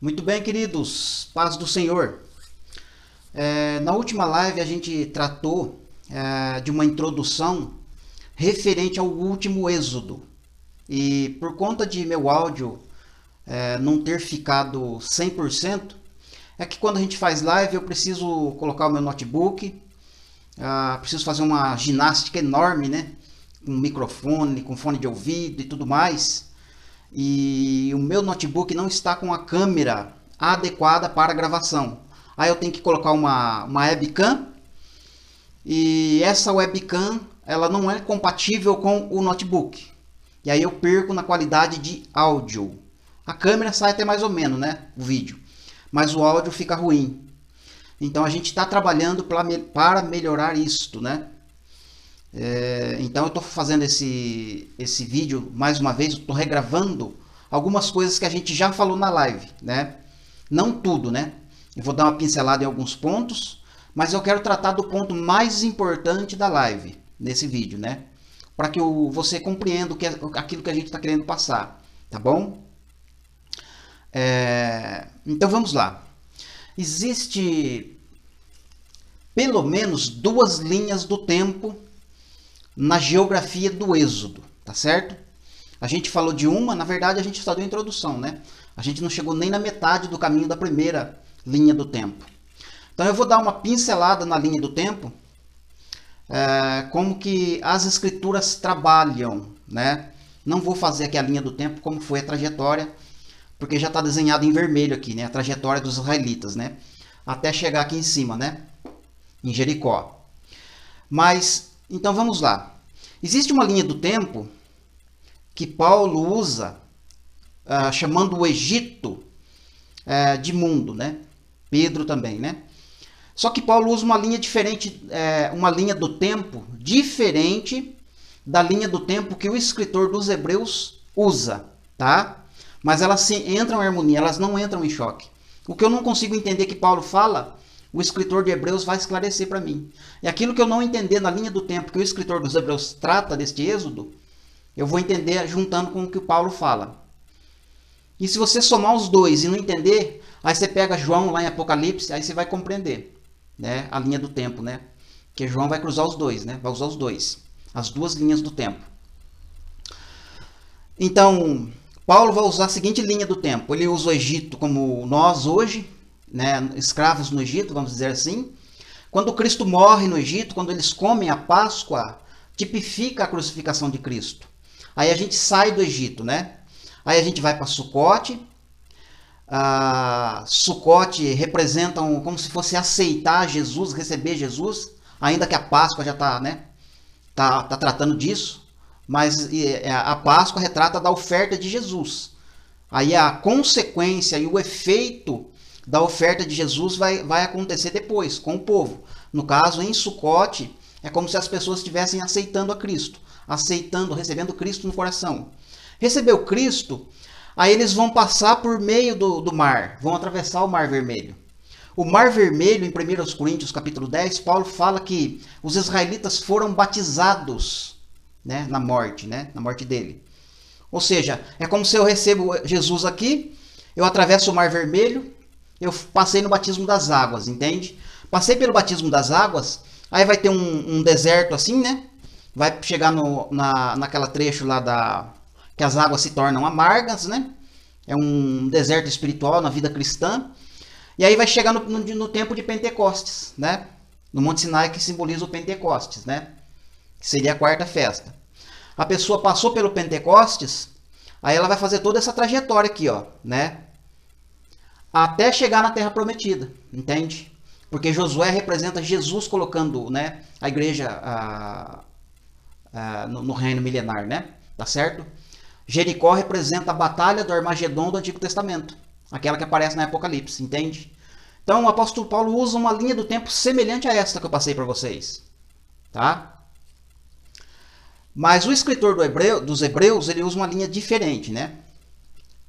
Muito bem, queridos, paz do Senhor. Na última live a gente tratou de uma introdução referente ao último êxodo. E por conta de meu áudio não ter ficado 100%, é que quando a gente faz live eu preciso colocar o meu notebook, preciso fazer uma ginástica enorme, né? Com microfone, com fone de ouvido e tudo mais. E o meu notebook não está com a câmera adequada para a gravação. Aí eu tenho que colocar uma webcam, e essa webcam ela não é compatível com o notebook. E aí eu perco na qualidade de áudio. A câmera sai até mais ou menos, né? O vídeo. Mas o áudio fica ruim. Então a gente está trabalhando para melhorar isto, né? Então eu estou fazendo esse vídeo mais uma vez, estou regravando algumas coisas que a gente já falou na live, né? Não tudo, né? Eu vou dar uma pincelada em alguns pontos, mas eu quero tratar do ponto mais importante da live, nesse vídeo, né? Para que você compreenda aquilo que a gente está querendo passar, tá bom? Então vamos lá. Existe pelo menos duas linhas do tempo na geografia do Êxodo, tá certo? A gente falou de uma, na verdade a gente só deu a introdução, né? A gente não chegou nem na metade do caminho da primeira linha do tempo. Então eu vou dar uma pincelada na linha do tempo, como que as escrituras trabalham, né? Não vou fazer aqui a linha do tempo, como foi a trajetória, porque já está desenhado em vermelho aqui, né? A trajetória dos israelitas, né? Até chegar aqui em cima, né? Em Jericó. Mas, então vamos lá. Existe uma linha do tempo que Paulo usa, chamando o Egito de mundo, né? Pedro também, né? Só que Paulo usa uma linha diferente, uma linha do tempo diferente da linha do tempo que o escritor dos Hebreus usa, tá? Mas elas entram em harmonia, elas não entram em choque. O que eu não consigo entender que Paulo fala, o escritor de Hebreus vai esclarecer para mim. E aquilo que eu não entender na linha do tempo que o escritor dos Hebreus trata deste êxodo, eu vou entender juntando com o que o Paulo fala. E se você somar os dois e não entender, aí você pega João lá em Apocalipse, aí você vai compreender, né, a linha do tempo, né? Que João vai cruzar os dois, né? Vai usar os dois, as duas linhas do tempo. Então, Paulo vai usar a seguinte linha do tempo. Ele usa o Egito como nós hoje, né, escravos no Egito, vamos dizer assim. Quando Cristo morre no Egito, quando eles comem a Páscoa, tipifica a crucificação de Cristo. Aí a gente sai do Egito, né? Aí a gente vai para Sucote. Sucote representa como se fosse aceitar Jesus, receber Jesus, ainda que a Páscoa já está, né? Tá tratando disso, mas a Páscoa retrata da oferta de Jesus. Aí a consequência e o efeito da oferta de Jesus vai acontecer depois, com o povo. No caso, em Sucote, é como se as pessoas estivessem aceitando a Cristo, recebendo Cristo no coração. Recebeu Cristo, aí eles vão passar por meio do mar, vão atravessar o Mar Vermelho. O Mar Vermelho, em 1 Coríntios capítulo 10, Paulo fala que os israelitas foram batizados, né, na morte dele. Ou seja, é como se eu recebo Jesus aqui, eu atravesso o Mar Vermelho, eu passei no batismo das águas, entende? Passei pelo batismo das águas, aí vai ter um deserto assim, né? Vai chegar naquela trecho lá que as águas se tornam amargas, né? É um deserto espiritual na vida cristã. E aí vai chegar no tempo de Pentecostes, né? No Monte Sinai, que simboliza o Pentecostes, né? Que seria a quarta festa. A pessoa passou pelo Pentecostes, aí ela vai fazer toda essa trajetória aqui, ó, né? Até chegar na Terra Prometida, entende? Porque Josué representa Jesus colocando, né, a igreja no reino milenar, né? Tá certo? Jericó representa a batalha do Armagedon do Antigo Testamento, aquela que aparece na Apocalipse, entende? Então o apóstolo Paulo usa uma linha do tempo semelhante a esta que eu passei para vocês, tá? Mas o escritor dos Hebreus, ele usa uma linha diferente, né?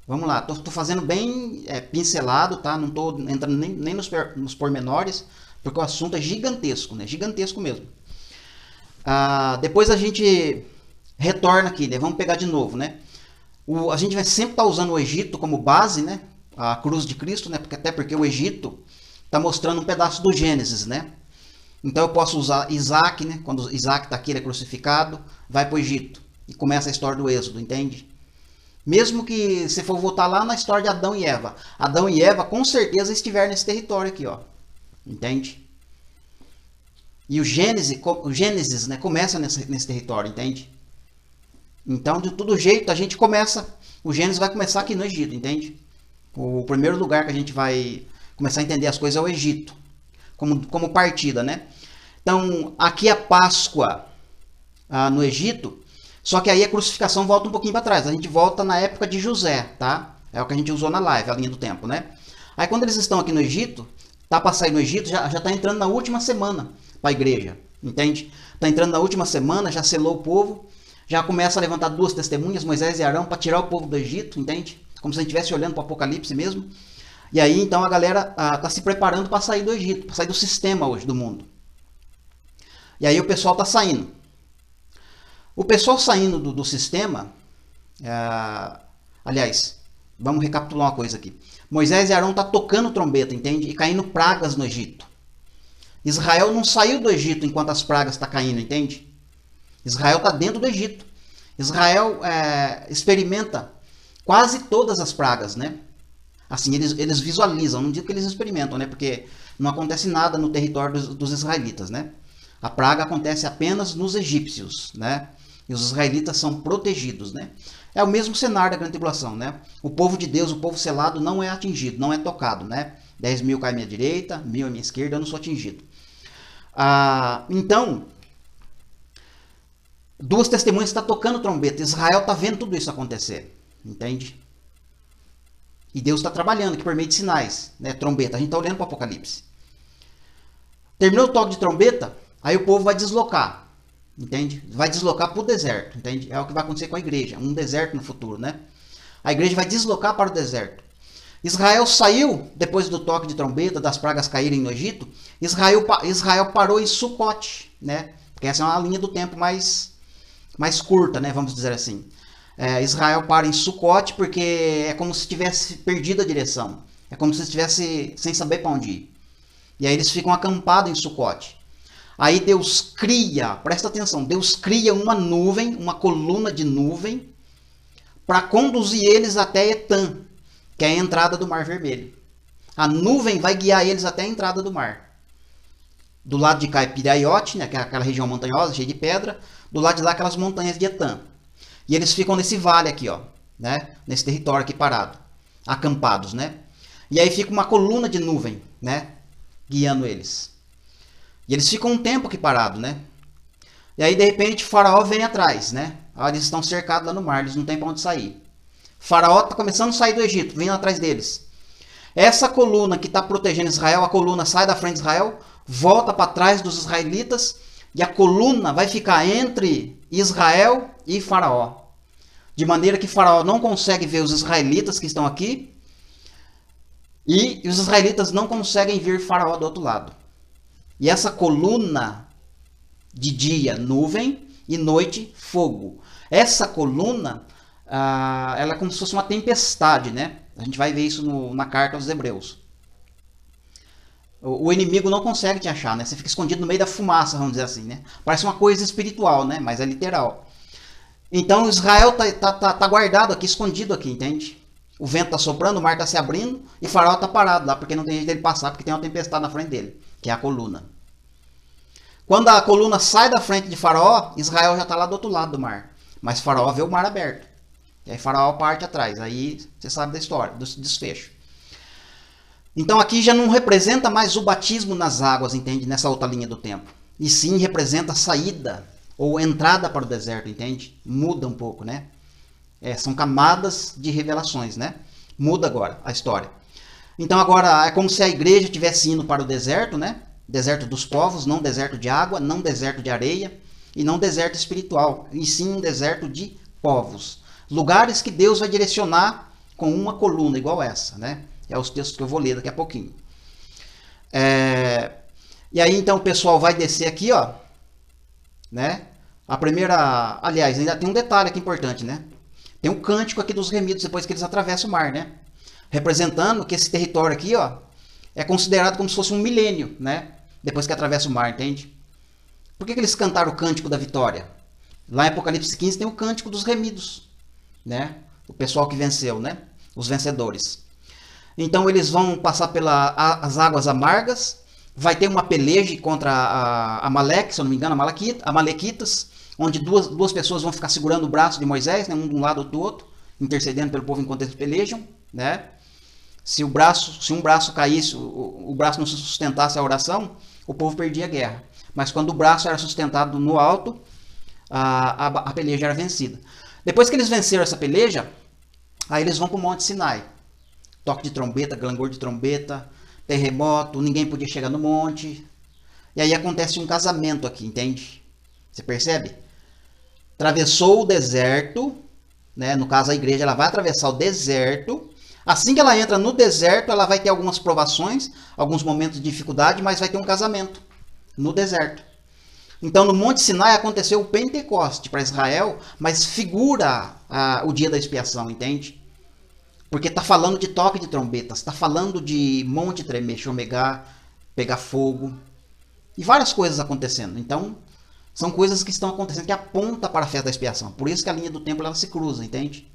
Vamos lá, tô fazendo bem pincelado, tá? Não tô entrando nem nos pormenores, porque o assunto é gigantesco, né? Gigantesco mesmo. Depois a gente retorna aqui, né? Vamos pegar de novo, né? A gente vai sempre estar usando o Egito como base, né? a cruz de Cristo, né? Até porque o Egito está mostrando um pedaço do Gênesis, né? Então eu posso usar Isaac, né? Quando Isaac está aqui, ele é crucificado, vai para o Egito e começa a história do Êxodo, entende? Mesmo que se for voltar lá na história de Adão e Eva com certeza estiver nesse território aqui, ó, entende? E o Gênesis, né, começa nesse território, entende? Então, de todo jeito, a gente começa, o Gênesis vai começar aqui no Egito, entende? O primeiro lugar que a gente vai começar a entender as coisas é o Egito, como partida, né? Então, aqui a Páscoa no Egito, só que aí a crucificação volta um pouquinho para trás. A gente volta na época de José, tá? É o que a gente usou na live, a linha do tempo, né? Aí quando eles estão aqui no Egito, tá para sair no Egito, já tá entrando na última semana para a igreja, entende? Tá entrando na última semana, já selou o povo, já começa a levantar duas testemunhas, Moisés e Arão, para tirar o povo do Egito, entende? Como se a gente estivesse olhando para o Apocalipse mesmo. E aí então a galera tá se preparando para sair do Egito, para sair do sistema hoje do mundo. E aí o pessoal tá saindo. O pessoal saindo do sistema, aliás, vamos recapitular uma coisa aqui. Moisés e Arão tá tocando trombeta, entende? E caindo pragas no Egito. Israel não saiu do Egito enquanto as pragas estão caindo, entende? Israel está dentro do Egito. Israel experimenta quase todas as pragas, né? Assim, eles visualizam, não digo que eles experimentam, né? Porque não acontece nada no território dos israelitas, né? A praga acontece apenas nos egípcios, né? E os israelitas são protegidos, né? É o mesmo cenário da grande tribulação, né? O povo de Deus, o povo selado, não é atingido, não é tocado, né? 10 mil cai à minha direita, 1000 à minha esquerda, eu não sou atingido. Então, duas testemunhas estão tocando trombeta. Israel está vendo tudo isso acontecer, entende? E Deus está trabalhando aqui por meio de sinais, né? Trombeta, a gente está olhando para o Apocalipse. Terminou o toque de trombeta, aí o povo vai deslocar. Entende? Vai deslocar para o deserto, entende? É o que vai acontecer com a igreja, um deserto no futuro, né? A igreja vai deslocar para o deserto. Israel saiu, depois do toque de trombeta, das pragas caírem no Egito, Israel parou em Sucote, né? Porque essa é uma linha do tempo mais curta, né? Vamos dizer assim. Israel para em Sucote porque é como se tivesse perdido a direção. É como se estivesse sem saber para onde ir. E aí eles ficam acampados em Sucote. Aí Deus cria, presta atenção, Deus cria uma nuvem, uma coluna de nuvem, para conduzir eles até Etã, que é a entrada do Mar Vermelho. A nuvem vai guiar eles até a entrada do mar. Do lado de cá é Piraiote, né, que é aquela região montanhosa, cheia de pedra. Do lado de lá, aquelas montanhas de Etã. E eles ficam nesse vale aqui, ó, né, nesse território aqui parado, acampados, né. E aí fica uma coluna de nuvem, né, guiando eles. E eles ficam um tempo aqui parados, né? E aí, de repente, o faraó vem atrás, né? Eles estão cercados lá no mar, eles não têm para onde sair. O faraó está começando a sair do Egito, vindo atrás deles. Essa coluna que está protegendo Israel, a coluna sai da frente de Israel, volta para trás dos israelitas, e a coluna vai ficar entre Israel e faraó. De maneira que faraó não consegue ver os israelitas que estão aqui, e os israelitas não conseguem ver faraó do outro lado. E essa coluna de dia, nuvem, e noite, fogo. Essa coluna, ela é como se fosse uma tempestade, né? A gente vai ver isso na carta aos Hebreus. O inimigo não consegue te achar, né? Você fica escondido no meio da fumaça, vamos dizer assim, né? Parece uma coisa espiritual, né? Mas é literal. Então Israel tá guardado aqui, escondido aqui, entende? O vento está soprando, o mar está se abrindo e o faraó está parado lá, porque não tem jeito dele passar, porque tem uma tempestade na frente dele, que é a coluna. Quando a coluna sai da frente de faraó, Israel já está lá do outro lado do mar. Mas faraó vê o mar aberto. E aí faraó parte atrás. Aí você sabe da história, do desfecho. Então aqui já não representa mais o batismo nas águas, entende? Nessa outra linha do tempo. E sim representa a saída ou entrada para o deserto, entende? Muda um pouco, né? São camadas de revelações, né? Muda agora a história. Então agora é como se a igreja estivesse indo para o deserto, né? Deserto dos povos, não deserto de água, não deserto de areia e não deserto espiritual, e sim um deserto de povos. Lugares que Deus vai direcionar com uma coluna igual essa, né? É os textos que eu vou ler daqui a pouquinho. E aí então o pessoal vai descer aqui, ó, né? A primeira, aliás, ainda tem um detalhe aqui importante, né? Tem um cântico aqui dos remidos depois que eles atravessam o mar, né? representando que esse território aqui, ó, é considerado como se fosse um milênio, né? Depois que atravessa o mar, entende? Por que eles cantaram o cântico da vitória? Lá em Apocalipse 15 tem o cântico dos remidos, né? O pessoal que venceu, né? Os vencedores. Então eles vão passar pelas águas amargas, vai ter uma peleja contra a Amaleque, se eu não me engano, Amalequitas, onde duas pessoas vão ficar segurando o braço de Moisés, né? Um de um lado ou do outro, intercedendo pelo povo enquanto eles pelejam, né? Se um braço caísse, o braço não sustentasse a oração, o povo perdia a guerra. Mas quando o braço era sustentado no alto, a peleja era vencida. Depois que eles venceram essa peleja, aí eles vão para o Monte Sinai. Toque de trombeta, clangor de trombeta, terremoto, ninguém podia chegar no monte. E aí acontece um casamento aqui, entende? Você percebe? Atravessou o deserto, né? No caso a igreja ela vai atravessar o deserto. Assim que ela entra no deserto, ela vai ter algumas provações, alguns momentos de dificuldade, mas vai ter um casamento no deserto. Então no Monte Sinai aconteceu o Pentecoste para Israel, mas figura o dia da expiação, entende? Porque está falando de toque de trombetas, está falando de monte tremer, chomegar, pegar fogo e várias coisas acontecendo. Então são coisas que estão acontecendo que apontam para a festa da expiação. Por isso que a linha do tempo ela se cruza, entende?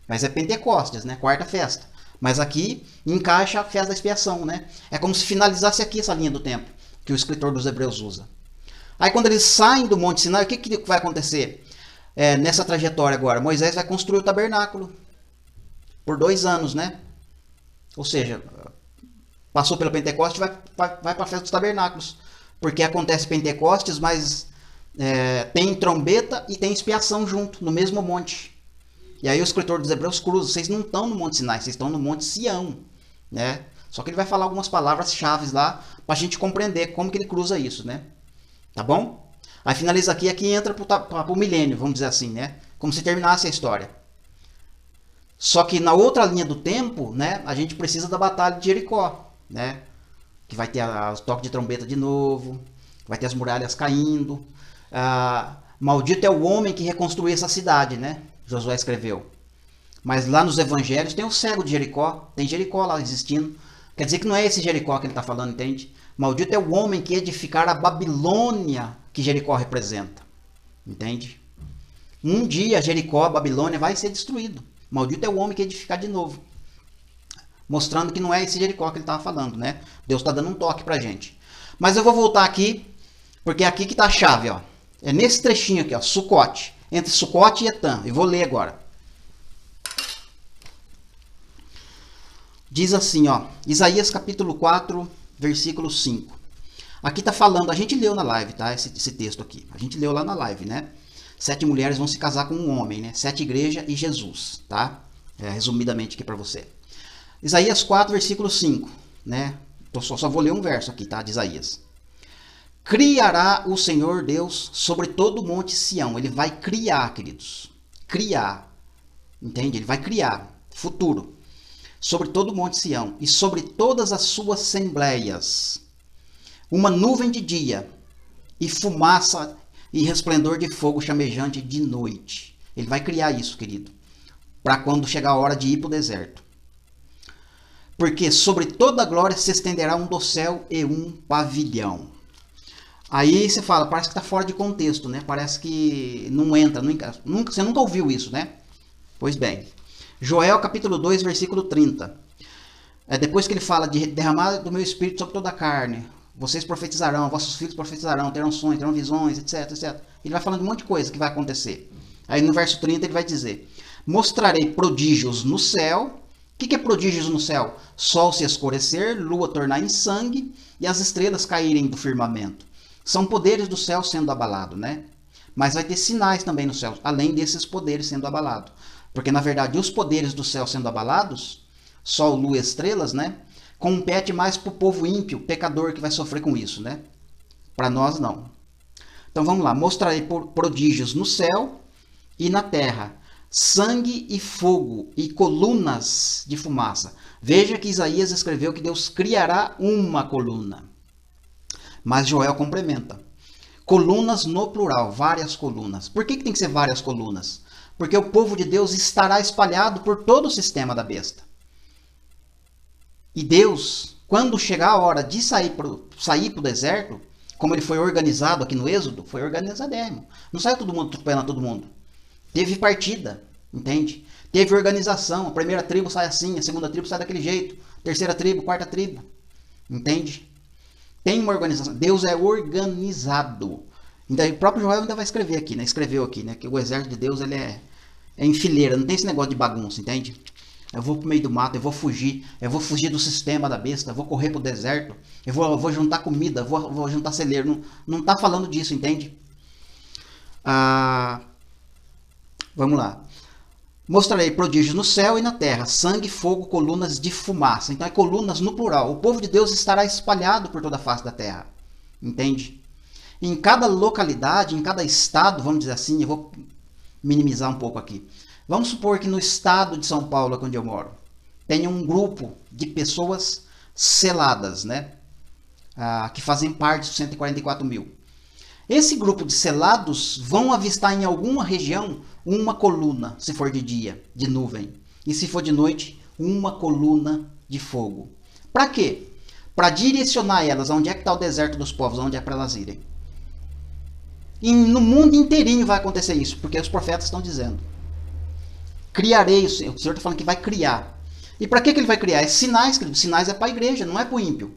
Mas é Pentecostes, né? Quarta festa. Mas aqui encaixa a festa da expiação, né? É como se finalizasse aqui essa linha do tempo que o escritor dos Hebreus usa. Aí quando eles saem do Monte Sinai, o que vai acontecer? Nessa trajetória agora, Moisés vai construir o tabernáculo por 2 anos, né? Ou seja, passou pelo Pentecoste, vai para a festa dos tabernáculos. Porque acontece Pentecostes, mas tem trombeta e tem expiação junto, no mesmo monte. E aí o escritor dos Hebreus cruza, vocês não estão no Monte Sinai, vocês estão no Monte Sião, né? Só que ele vai falar algumas palavras-chave lá para a gente compreender como que ele cruza isso, né? Tá bom? Aí finaliza aqui entra para o milênio, vamos dizer assim, né? Como se terminasse a história. Só que na outra linha do tempo, né? A gente precisa da Batalha de Jericó, né? Que vai ter os toques de trombeta de novo, vai ter as muralhas caindo. Maldito é o homem que reconstruiu essa cidade, né? Josué escreveu. Mas lá nos evangelhos tem o cego de Jericó, tem Jericó lá existindo. Quer dizer que não é esse Jericó que ele está falando, entende? Maldito é o homem que edificar a Babilônia que Jericó representa. Entende? Um dia Jericó, a Babilônia, vai ser destruído. Maldito é o homem que edificar de novo. Mostrando que não é esse Jericó que ele estava falando, né? Deus está dando um toque pra gente. Mas eu vou voltar aqui, porque é aqui que está a chave, ó. É nesse trechinho aqui, ó, Sucote. Entre Sucote e Etam. Eu vou ler agora. Diz assim, ó. Isaías capítulo 4, versículo 5. Aqui está falando, a gente leu na live, tá? Esse texto aqui. A gente leu lá na live, né? 7 mulheres vão se casar com um homem, né? 7 igrejas e Jesus, tá? Resumidamente aqui para você. Isaías 4, versículo 5, né? Só vou ler um verso aqui, tá? De Isaías. Criará o Senhor Deus sobre todo o monte Sião. Ele vai criar, queridos. Criar. Entende? Ele vai criar. Futuro. Sobre todo o monte Sião. E sobre todas as suas assembleias. Uma nuvem de dia. E fumaça e resplendor de fogo chamejante de noite. Ele vai criar isso, querido. Para quando chegar a hora de ir para o deserto. Porque sobre toda a glória se estenderá um dossel e um pavilhão. Aí você fala, parece que está fora de contexto, né? Parece que não entra, você nunca ouviu isso, né? Pois bem, Joel capítulo 2, versículo 30. Depois que ele fala de derramar do meu espírito sobre toda a carne, vocês profetizarão, vossos filhos profetizarão, terão sonhos, terão visões, etc, etc. Ele vai falando de um monte de coisa que vai acontecer. Aí no verso 30 ele vai dizer, mostrarei prodígios no céu. O que é prodígios no céu? Sol se escurecer, lua tornar em sangue e as estrelas caírem do firmamento. São poderes do céu sendo abalado, né? Mas vai ter sinais também no céu, além desses poderes sendo abalados. Porque, na verdade, os poderes do céu sendo abalados, sol, lua e estrelas, né? Compete mais para o povo ímpio, pecador, que vai sofrer com isso, né? Para nós, não. Então, vamos lá. Mostrarei prodígios no céu e na terra. Sangue e fogo e colunas de fumaça. Veja que Isaías escreveu que Deus criará uma coluna. Mas Joel complementa. Colunas no plural, várias colunas. Por que tem que ser várias colunas? Porque o povo de Deus estará espalhado por todo o sistema da besta. E Deus, quando chegar a hora de sair para o deserto, como ele foi organizado aqui no Êxodo, foi organizadérrimo. Não saiu todo mundo atropelando todo mundo. Teve partida, entende? Teve organização. A primeira tribo sai assim, a segunda tribo sai daquele jeito, terceira tribo, quarta tribo. Entende? Tem uma organização. Deus é organizado. Então, o próprio Joel ainda vai escrever aqui, né? Escreveu aqui, né? Que o exército de Deus ele é em fileira, não tem esse negócio de bagunça, entende? Eu vou pro meio do mato, eu vou fugir do sistema da besta, eu vou correr pro deserto, eu vou juntar comida, vou juntar celeiro. Não tá falando disso, entende? Vamos lá. Mostrarei prodígios no céu e na terra, sangue, fogo, colunas de fumaça. Então é colunas no plural. O povo de Deus estará espalhado por toda a face da terra. Entende? Em cada localidade, em cada estado, vamos dizer assim, eu vou minimizar um pouco aqui. Vamos supor que no estado de São Paulo, onde eu moro, tenha um grupo de pessoas seladas, né? Que fazem parte dos 144 mil. Esse grupo de selados vão avistar em alguma região uma coluna, se for de dia, de nuvem. E se for de noite, uma coluna de fogo. Para quê? Para direcionar elas onde é que está o deserto dos povos, onde é para elas irem. E no mundo inteirinho vai acontecer isso, porque os profetas estão dizendo. Criarei, o Senhor está falando que vai criar. E para que ele vai criar? É sinais, querido. Sinais é para a igreja, não é para o ímpio.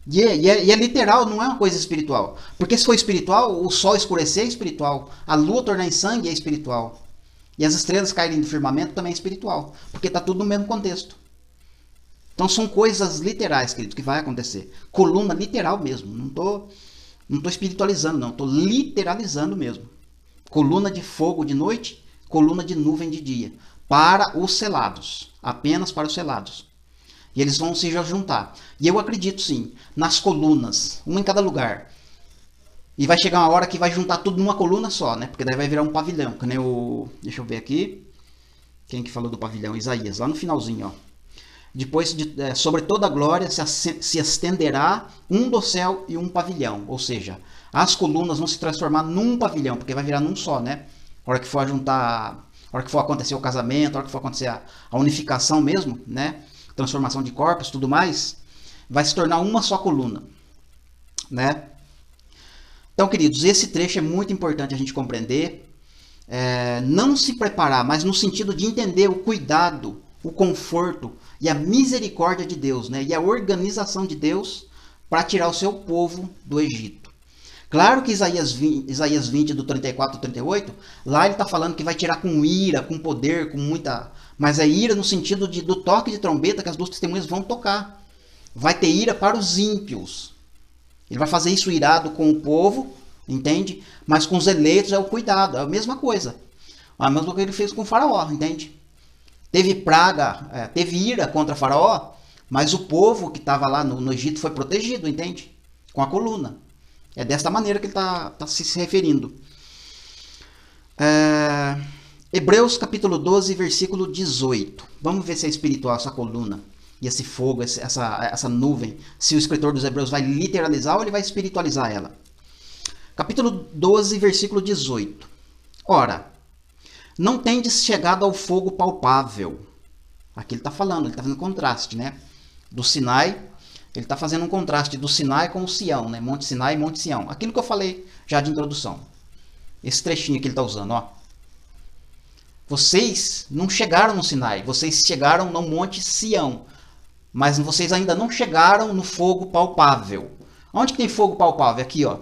E é literal, não é uma coisa espiritual. Porque se for espiritual, o sol escurecer é espiritual. A lua tornar em sangue é espiritual. E as estrelas caírem do firmamento também é espiritual. Porque está tudo no mesmo contexto. Então são coisas literais, querido, que vai acontecer. Coluna literal mesmo. Não estou espiritualizando, não. Estou literalizando mesmo. Coluna de fogo de noite, coluna de nuvem de dia. Para os selados. Apenas para os selados. E eles vão se juntar. E eu acredito sim, nas colunas, uma em cada lugar. E vai chegar uma hora que vai juntar tudo numa coluna só, né? Porque daí vai virar um pavilhão. Que nem o... Deixa eu ver aqui. Quem que falou do pavilhão? Isaías, lá no finalzinho, ó. Depois, sobre toda a glória se estenderá um dossel e um pavilhão. Ou seja, as colunas vão se transformar num pavilhão, porque vai virar num só, né? A hora que for juntar, a hora que for acontecer o casamento, a hora que for acontecer a unificação mesmo, né? Transformação de corpos, tudo mais, vai se tornar uma só coluna, né? Então, queridos, esse trecho é muito importante a gente compreender, não se preparar, mas no sentido de entender o cuidado, o conforto e a misericórdia de Deus, né? E a organização de Deus para tirar o seu povo do Egito. Claro que Isaías 20, do 34 ao 38, lá ele está falando que vai tirar com ira, com poder, com muita... Mas é ira no sentido do toque de trombeta que as duas testemunhas vão tocar. Vai ter ira para os ímpios. Ele vai fazer isso irado com o povo, entende? Mas com os eleitos é o cuidado, é a mesma coisa. A mesma coisa que ele fez com o faraó, entende? Teve praga, teve ira contra faraó, mas o povo que estava lá no Egito foi protegido, entende? Com a coluna. É desta maneira que ele está se referindo. Hebreus capítulo 12, versículo 18. Vamos ver se é espiritual essa coluna e esse fogo, essa nuvem. Se o escritor dos Hebreus vai literalizar ou ele vai espiritualizar ela. Capítulo 12, versículo 18. Ora, não tendes chegado ao fogo palpável. Aqui ele está falando, ele está fazendo contraste, né? Do Sinai, ele está fazendo um contraste do Sinai com o Sião, né? Monte Sinai e Monte Sião. Aquilo que eu falei já de introdução. Esse trechinho que ele está usando, ó. Vocês não chegaram no Sinai, vocês chegaram no Monte Sião, mas vocês ainda não chegaram no fogo palpável. Onde que tem fogo palpável? Aqui, ó.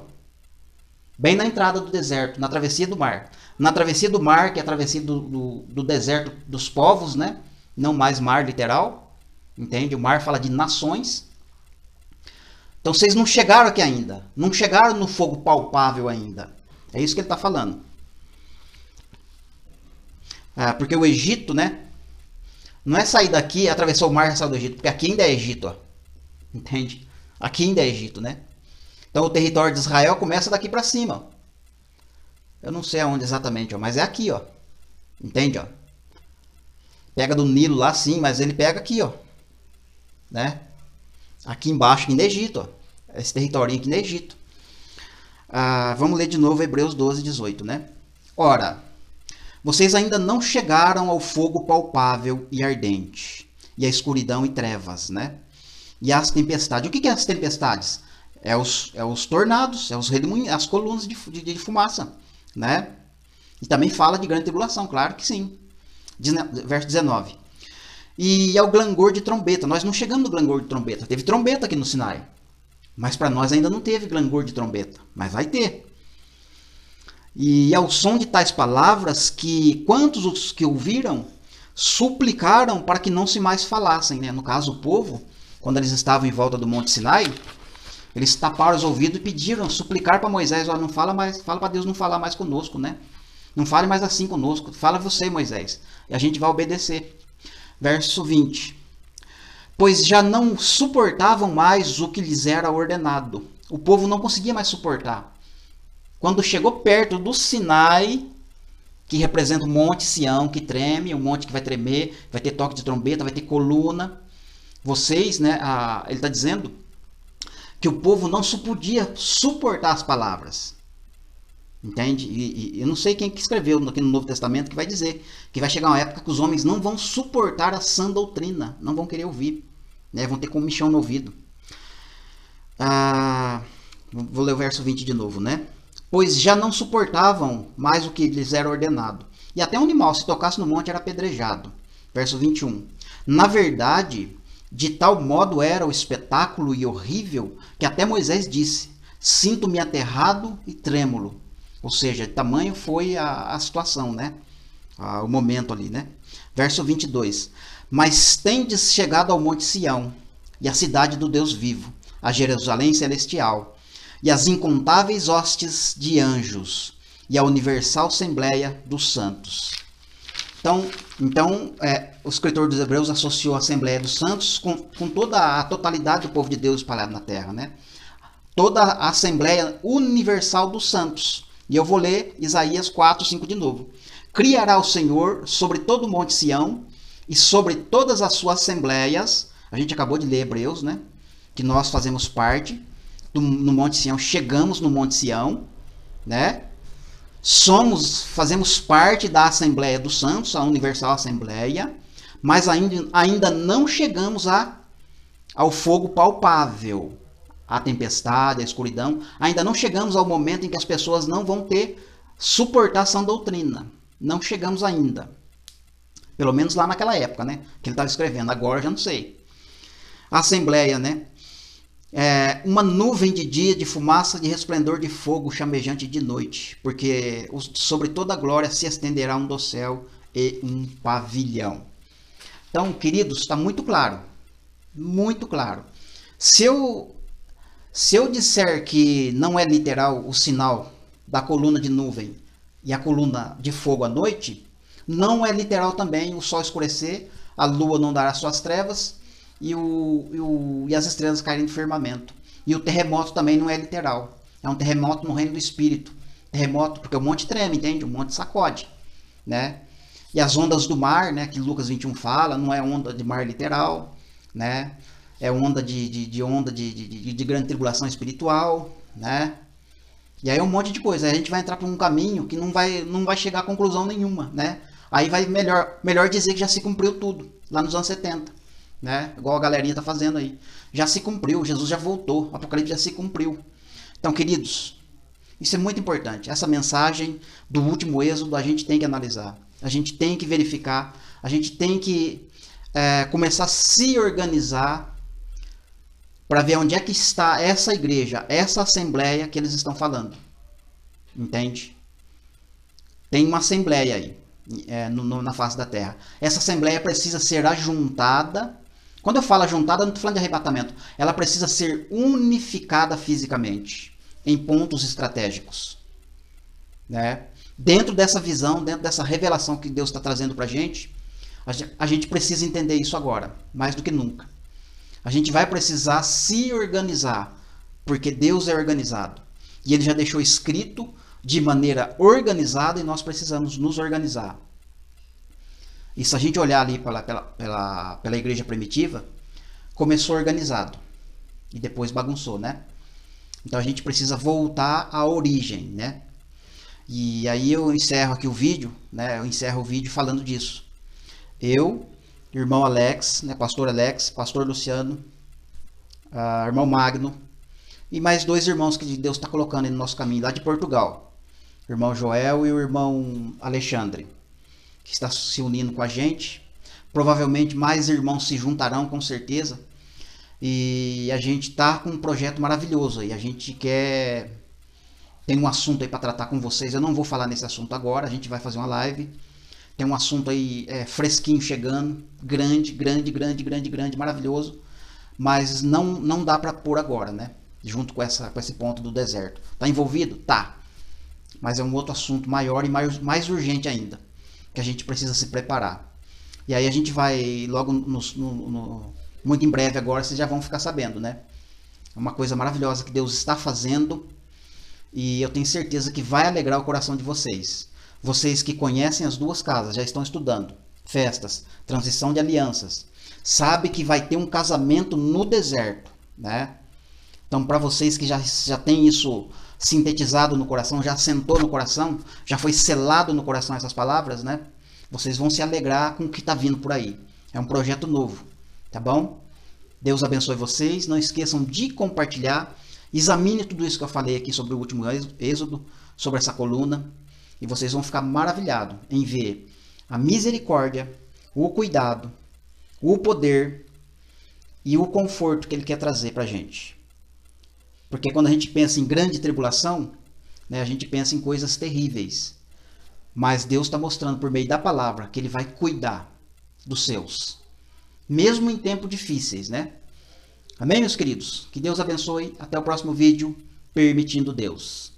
Bem na entrada do deserto, na travessia do mar. Na travessia do mar, que é a travessia do deserto dos povos, né? Não mais mar literal, entende? O mar fala de nações. Então vocês não chegaram aqui ainda, não chegaram no fogo palpável ainda. É isso que ele está falando. Porque o Egito, né? Não é sair daqui, atravessar o mar e sair do Egito, porque aqui ainda é Egito, ó. Entende? Aqui ainda é Egito, né? Então o território de Israel começa daqui para cima, ó. Eu não sei aonde exatamente, ó, mas é aqui, ó. Entende, ó? Pega do Nilo lá sim, mas ele pega aqui, ó. Né? Aqui embaixo, aqui no Egito, ó. Esse território aqui no Egito. Vamos ler de novo Hebreus 12, 18, né? Ora, vocês ainda não chegaram ao fogo palpável e ardente, e a escuridão e trevas, né? E as tempestades. O que é as tempestades? É os tornados, é os redemoinhos, as colunas de fumaça, né? E também fala de grande tribulação, claro que sim. Verso 19. E ao clangor de trombeta. Nós não chegamos no clangor de trombeta. Teve trombeta aqui no Sinai. Mas para nós ainda não teve clangor de trombeta. Mas vai ter. E ao som de tais palavras que quantos os que ouviram suplicaram para que não se mais falassem, né? No caso, o povo, quando eles estavam em volta do Monte Sinai, eles taparam os ouvidos e pediram, suplicar para Moisés, não fala mais, fala para Deus não falar mais conosco, né? Não fale mais assim conosco, fala você, Moisés, e a gente vai obedecer. Verso 20. Pois já não suportavam mais o que lhes era ordenado. O povo não conseguia mais suportar. Quando chegou perto do Sinai, que representa o Monte Sião, que treme, um monte que vai tremer, vai ter toque de trombeta, vai ter coluna. Vocês, né, ele está dizendo que o povo não podia suportar as palavras. Entende? E eu não sei quem que escreveu aqui no Novo Testamento que vai dizer que vai chegar uma época que os homens não vão suportar a sã doutrina, não vão querer ouvir, né? Vão ter comichão no ouvido. Vou ler o verso 20 de novo, né? Pois já não suportavam mais o que lhes era ordenado. E até um animal, se tocasse no monte, era apedrejado. Verso 21. Na verdade, de tal modo era o espetáculo e horrível, que até Moisés disse, sinto-me aterrado e trêmulo. Ou seja, de tamanho foi a situação, né? O momento ali, né? Verso 22. Mas tendes chegado ao Monte Sião, e à cidade do Deus vivo, a Jerusalém celestial, e às incontáveis hostes de anjos, e à universal assembleia dos santos. Então o escritor dos Hebreus associou a Assembleia dos Santos com toda a totalidade do povo de Deus espalhado na terra, né? Toda a Assembleia Universal dos Santos. E eu vou ler Isaías 4, 5 de novo. Criará o Senhor sobre todo o Monte Sião e sobre todas as suas assembleias. A gente acabou de ler Hebreus, né? Que nós fazemos parte no Monte Sião, chegamos no Monte Sião, né? Fazemos parte da Assembleia dos Santos, a Universal Assembleia, mas ainda não chegamos ao fogo palpável, a tempestade, a escuridão. Ainda não chegamos ao momento em que as pessoas não vão ter suportação doutrina. Não chegamos ainda. Pelo menos lá naquela época, né? Que ele estava escrevendo. Agora eu já não sei. A Assembleia, né? Uma nuvem de dia, de fumaça, de resplendor de fogo chamejante de noite, porque sobre toda a glória se estenderá um dossel e um pavilhão. Então, queridos, está muito claro, muito claro. Se eu disser que não é literal o sinal da coluna de nuvem e a coluna de fogo à noite, não é literal também o sol escurecer, a lua não dará suas trevas, e as estrelas caírem do firmamento. E o terremoto também não é literal. É um terremoto no reino do espírito. Terremoto, porque o monte treme, entende? O monte sacode, né? E as ondas do mar, né, que Lucas 21 fala, não é onda de mar literal, né? É onda de grande tribulação espiritual, né? E aí um monte de coisa. Aí a gente vai entrar por um caminho que não vai chegar a conclusão nenhuma, né? Aí vai melhor dizer que já se cumpriu tudo, lá nos anos 70. Né? Igual a galerinha tá fazendo aí. Já se cumpriu, Jesus já voltou, o Apocalipse já se cumpriu. Então, queridos, isso é muito importante. Essa mensagem do último êxodo a gente tem que analisar, a gente tem que verificar, a gente tem que começar a se organizar para ver onde é que está essa igreja, essa assembleia que eles estão falando. Entende? Tem uma assembleia aí na face da terra. Essa assembleia precisa ser ajuntada. Quando eu falo ajuntada, eu não estou falando de arrebatamento. Ela precisa ser unificada fisicamente, em pontos estratégicos. Né? Dentro dessa visão, dentro dessa revelação que Deus está trazendo para a gente precisa entender isso agora, mais do que nunca. A gente vai precisar se organizar, porque Deus é organizado. E Ele já deixou escrito de maneira organizada e nós precisamos nos organizar. E se a gente olhar ali pela igreja primitiva, começou organizado e depois bagunçou, né? Então a gente precisa voltar à origem, né? E aí eu encerro aqui o vídeo, né? Eu encerro o vídeo falando disso. Eu irmão Alex, né, pastor Alex, pastor Luciano, irmão Magno, e mais 2 irmãos que Deus está colocando no nosso caminho, lá de Portugal. O irmão Joel e o irmão Alexandre, que está se unindo com a gente. Provavelmente mais irmãos se juntarão, com certeza. E a gente está com um projeto maravilhoso aí. A gente quer... Tem um assunto aí para tratar com vocês. Eu não vou falar nesse assunto agora, a gente vai fazer uma live. Tem um assunto aí fresquinho chegando, grande, maravilhoso. Mas não dá para pôr agora, né? Junto com esse ponto do deserto. Tá envolvido? Tá. Mas é um outro assunto maior e mais urgente ainda, que a gente precisa se preparar. E aí a gente vai logo muito em breve agora, vocês já vão ficar sabendo, né? É uma coisa maravilhosa que Deus está fazendo e eu tenho certeza que vai alegrar o coração de vocês. Vocês que conhecem as 2 casas, já estão estudando festas, transição de alianças, sabe que vai ter um casamento no deserto, né? Então, para vocês que já tem isso sintetizado no coração, já assentou no coração, já foi selado no coração essas palavras, né? Vocês vão se alegrar com o que está vindo por aí. É um projeto novo, tá bom? Deus abençoe vocês. Não esqueçam de compartilhar. Examine tudo isso que eu falei aqui sobre o último êxodo, sobre essa coluna. E vocês vão ficar maravilhados em ver a misericórdia, o cuidado, o poder e o conforto que Ele quer trazer para a gente. Porque quando a gente pensa em grande tribulação, né, a gente pensa em coisas terríveis. Mas Deus está mostrando por meio da palavra que Ele vai cuidar dos seus. Mesmo em tempos difíceis, né? Amém, meus queridos? Que Deus abençoe. Até o próximo vídeo, permitindo Deus.